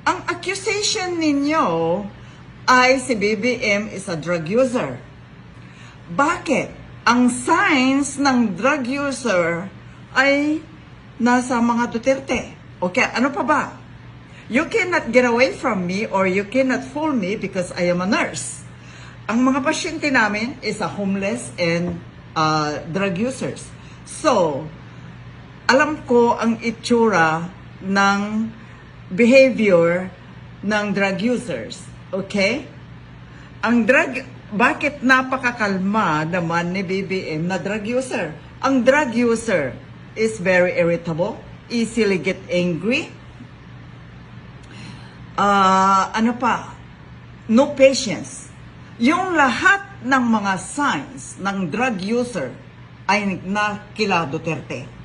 Ang accusation ninyo ay si BBM is a drug user. Bakit? Ang signs ng drug user ay nasa mga Duterte. Okay, ano pa ba? You cannot get away from me or you cannot fool me because I am a nurse. Ang mga pasyente namin is a homeless and drug users. So, alam ko ang itsura ng behavior ng drug users. Okay? Bakit napakakalma naman ni BBM na drug user? Ang drug user is very irritable, easily get angry, no patience. Yung lahat ng mga signs ng drug user ay nakila Duterte.